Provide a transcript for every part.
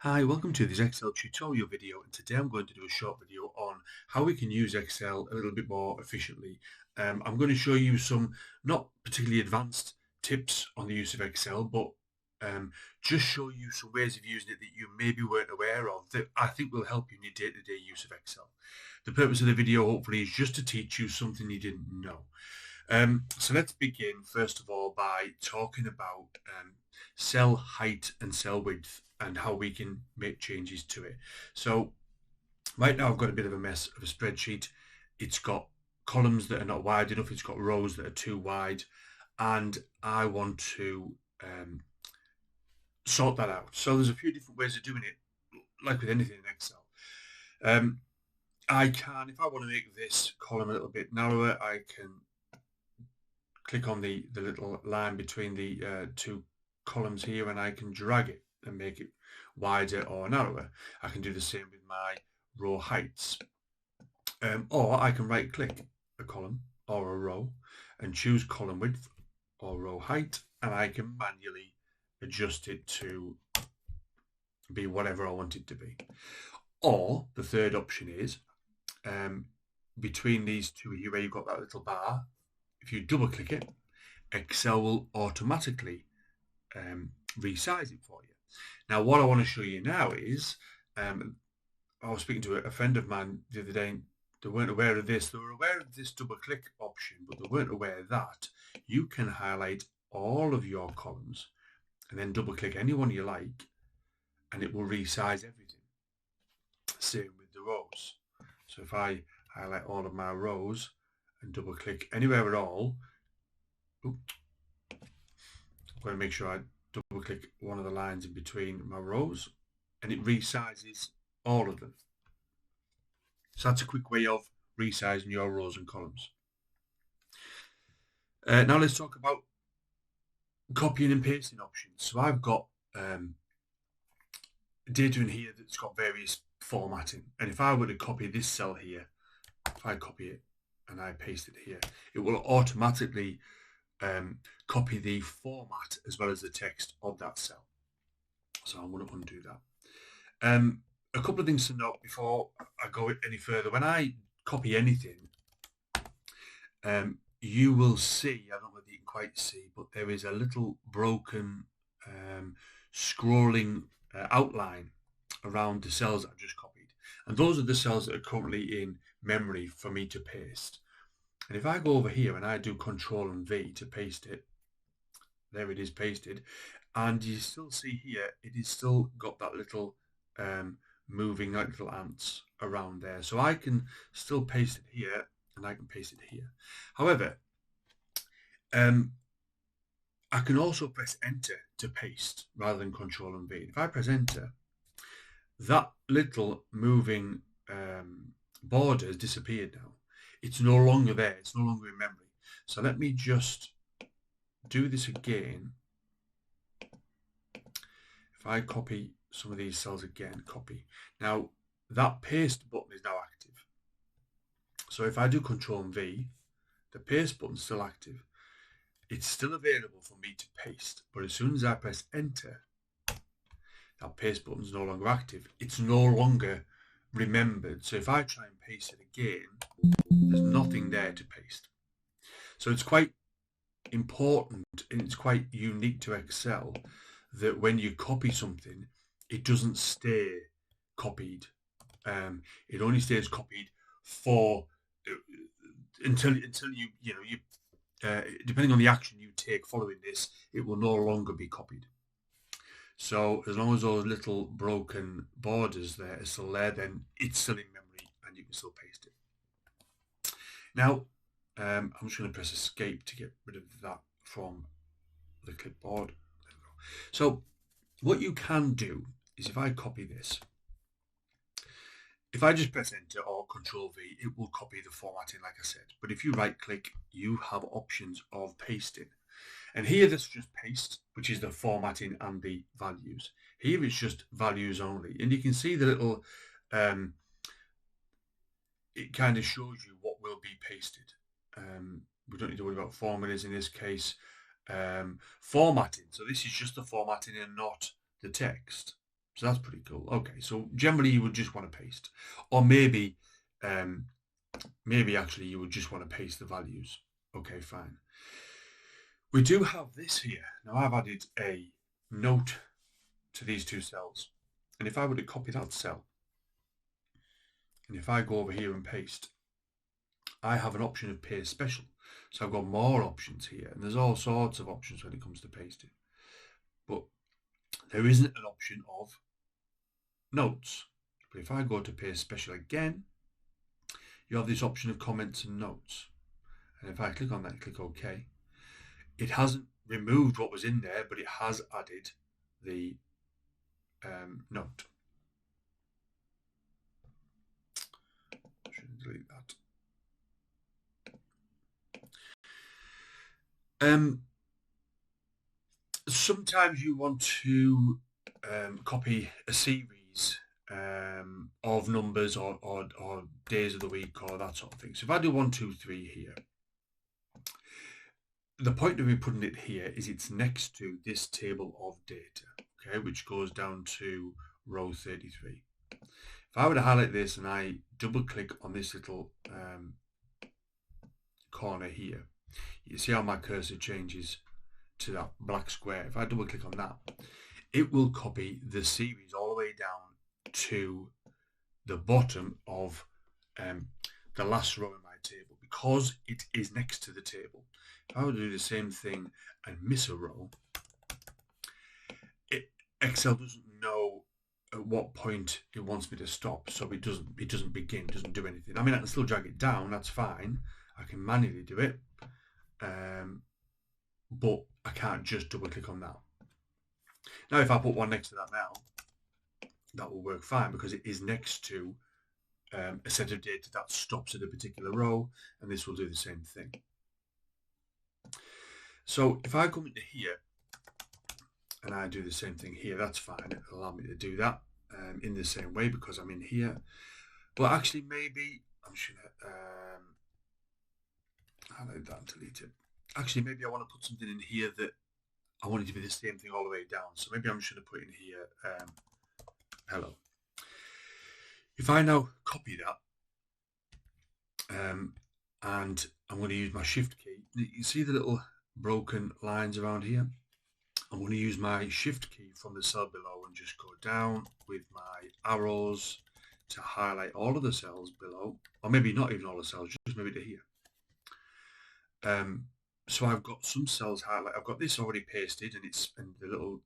Hi, welcome to this Excel tutorial video, and today I'm going to do a short video on how we can use Excel a little bit more efficiently. I'm going to show you some not particularly advanced tips on the use of Excel, but just show you some ways of using it that you maybe weren't aware of that I think will help you in your day-to-day use of Excel. The purpose of the video hopefully is just to teach you something you didn't know. So let's begin first of all by talking about cell height and cell width and how we can make changes to it. So right now I've got a bit of a mess of a spreadsheet. It's got columns that are not wide enough. It's got rows that are too wide, and I want to sort that out. So there's a few different ways of doing it, like with anything in Excel. I can, if I want to make this column a little bit narrower, I can click on the little line between the two columns here, and I can drag it and make it wider or narrower. I can do the same with my row heights. Or I can right click a column or a row and choose column width or row height, and I can manually adjust it to be whatever I want it to be. Or the third option is between these two here where you've got that little bar, if you double click it, Excel will automatically resize it for you. Now, what I want to show you now is, I was speaking to a friend of mine the other day, and they weren't aware of this. They were aware of this double click option, but they weren't aware that you can highlight all of your columns and then double click any one you like, and it will resize everything. Same with the rows. So if I highlight all of my rows and double click anywhere at all, I'm going to make sure I double click one of the lines in between my rows, and it resizes all of them. So that's a quick way of resizing your rows and columns. Now let's talk about copying and pasting options. So I've got data in here that's got various formatting, and if I were to copy this cell here, if I copy it and I paste it here, it will automatically copy the format as well as the text of that cell. So I'm going to undo that. A couple of things to note before I go any further. When I copy anything, you will see, I don't know whether you can quite see, but there is a little broken scrolling outline around the cells I've just copied. And those are the cells that are currently in memory for me to paste. And if I go over here and I do Control and V to paste it, there it is pasted. And you still see here, it is still got that little moving like little ants around there. So I can still paste it here and I can paste it here. However, I can also press enter to paste rather than Control and V. If I press enter, that little moving border has disappeared now. It's no longer there. It's no longer in memory. So let me just do this again. If I copy some of these cells again, copy. Now, that paste button is now active. So if I do Control and V, the paste button is still active. It's still available for me to paste, but as soon as I press enter, that paste button is no longer active. It's no longer remembered. So if I try and paste it again, there's nothing there to paste. So it's quite important and it's quite unique to Excel that when you copy something, it doesn't stay copied. It only stays copied for until you depending on the action you take following this, it will no longer be copied. So as long as those little broken borders there are still there, then it's still in memory and you can still paste it. Now, I'm just going to press escape to get rid of that from the clipboard. There we go. So what you can do is if I copy this, if I just press enter or Control V, it will copy the formatting like I said. But if you right click, you have options of pasting. And here this is just paste, which is the formatting and the values. Here it's just values only. And you can see the little, it kind of shows you what will be pasted. We don't need to worry about formulas in this case. Formatting, so this is just the formatting and not the text. So that's pretty cool. Okay, so generally you would just want to paste, or maybe actually you would just want to paste the values. Okay, fine. We do have this here. Now I've added a note to these two cells. And if I were to copy that cell, and if I go over here and paste, I have an option of paste special. So I've got more options here, and there's all sorts of options when it comes to pasting. But there isn't an option of notes. But if I go to paste special again, you have this option of comments and notes. And if I click on that and click OK, it hasn't removed what was in there, but it has added the note. Should delete that. Sometimes you want to copy a series of numbers or days of the week or that sort of thing. So if I do 1, 2, 3 here, the point of me putting it here is it's next to this table of data, okay, which goes down to row 33. If I were to highlight this and I double click on this little corner here, you see how my cursor changes to that black square. If I double click on that, it will copy the series all the way down to the bottom of the last row in my table, because it is next to the table. If I were to do the same thing and miss a row, Excel doesn't know at what point it wants me to stop, so it doesn't begin, doesn't do anything. I mean, I can still drag it down, that's fine. I can manually do it, but I can't just double click on that. Now, if I put one next to that now, that will work fine because it is next to a set of data that stops at a particular row, and this will do the same thing. So if I come into here and I do the same thing here, that's fine. It'll allow me to do that in the same way because I'm in here. But actually, maybe I'm just going to highlight that and delete it. Actually, maybe I want to put something in here that I want it to be the same thing all the way down. So maybe I'm just going to put in here, hello. If I now copy that, and I'm going to use my shift key, you see the little broken lines around here? I'm going to use my shift key from the cell below and just go down with my arrows to highlight all of the cells below, or maybe not even all the cells, just maybe to here. So I've got some cells highlighted. I've got this already pasted, and the little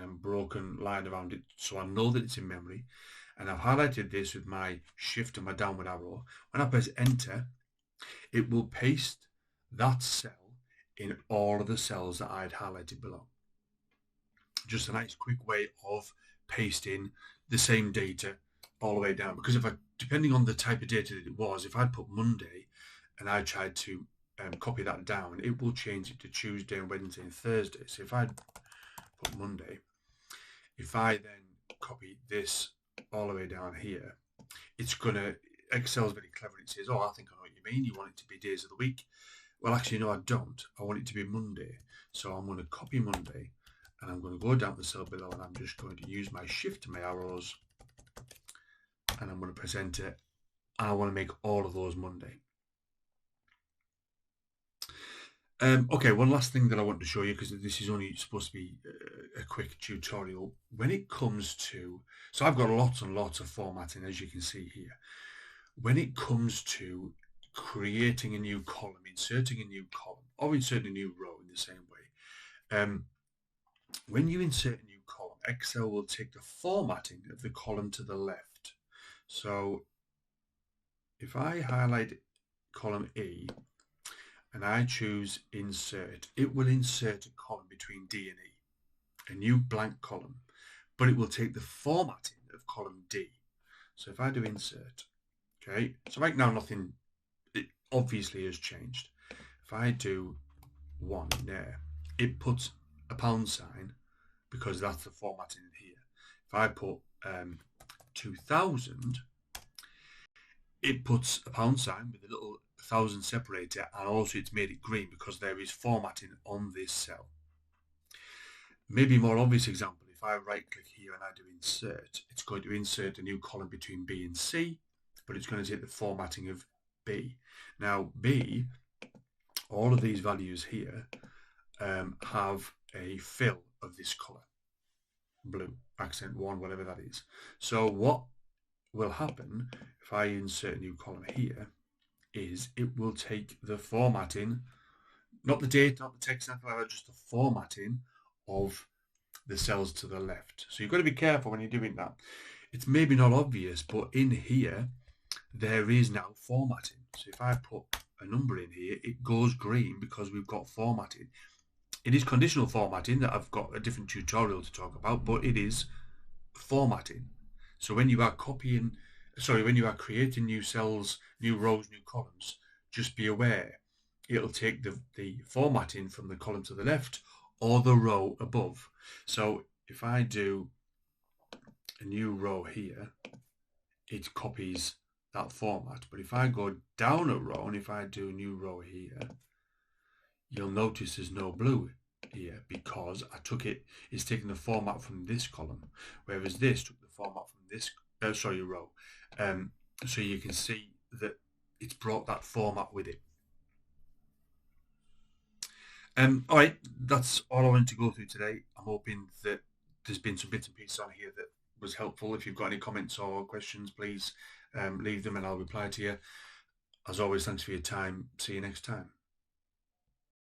broken line around it, so I know that it's in memory. And I've highlighted this with my shift and my downward arrow. When I press enter, it will paste that cell in all of the cells that I had highlighted below. Just a nice quick way of pasting the same data all the way down. Because if depending on the type of data that it was, if I'd put Monday and I tried to copy that down, it will change it to Tuesday and Wednesday and Thursday. So if I put Monday, if I then copy this all the way down here, it's gonna, Excel's very clever. It says, oh, I think I know what you mean. You want it to be days of the week. Well, actually, no, I don't. I want it to be Monday. So I'm going to copy Monday, and I'm going to go down the cell below, and I'm just going to use my shift and my arrows, and I'm going to press enter, and I want to make all of those Monday. Okay, one last thing that I want to show you, because this is only supposed to be a quick tutorial. When it comes to, so I've got lots and lots of formatting, as you can see here. When it comes to creating a new column, inserting a new column, or inserting a new row in the same way, when you insert a new column, Excel will take the formatting of the column to the left. So if I highlight column E, and I choose insert, it will insert a column between D and E, a new blank column, but it will take the formatting of column D. So if I do insert, okay, so right now nothing, it obviously has changed. If I do 1 in there, it puts a pound sign because that's the formatting in here. If I put 2000, it puts a pound sign with a little 1000 separator, and also it's made it green because there is formatting on this cell. Maybe a more obvious example, if I right click here and I do insert, it's going to insert a new column between B and C, but it's going to take the formatting of B. Now B, all of these values here have a fill of this color, blue, accent 1, whatever that is. So what will happen if I insert a new column here is it will take the formatting, not the date, not the text, nothing like that, just the formatting of the cells to the left. So you've got to be careful when you're doing that. It's maybe not obvious, but in here, there is now formatting. So if I put a number in here, it goes green because we've got formatting. It is conditional formatting that I've got a different tutorial to talk about, but it is formatting. So when you are when you are creating new cells, new rows, new columns, just be aware it'll take the formatting from the column to the left or the row above. So if I do a new row here, it copies that format. But if I go down a row and if I do a new row here, you'll notice there's no blue here because it's taking the format from this column, whereas this took the format from this row. So you can see that it's brought that format with it. All right, that's all I wanted to go through today. I'm hoping that there's been some bits and pieces on here that was helpful. If you've got any comments or questions, please leave them and I'll reply to you. As always, thanks for your time. See you next time.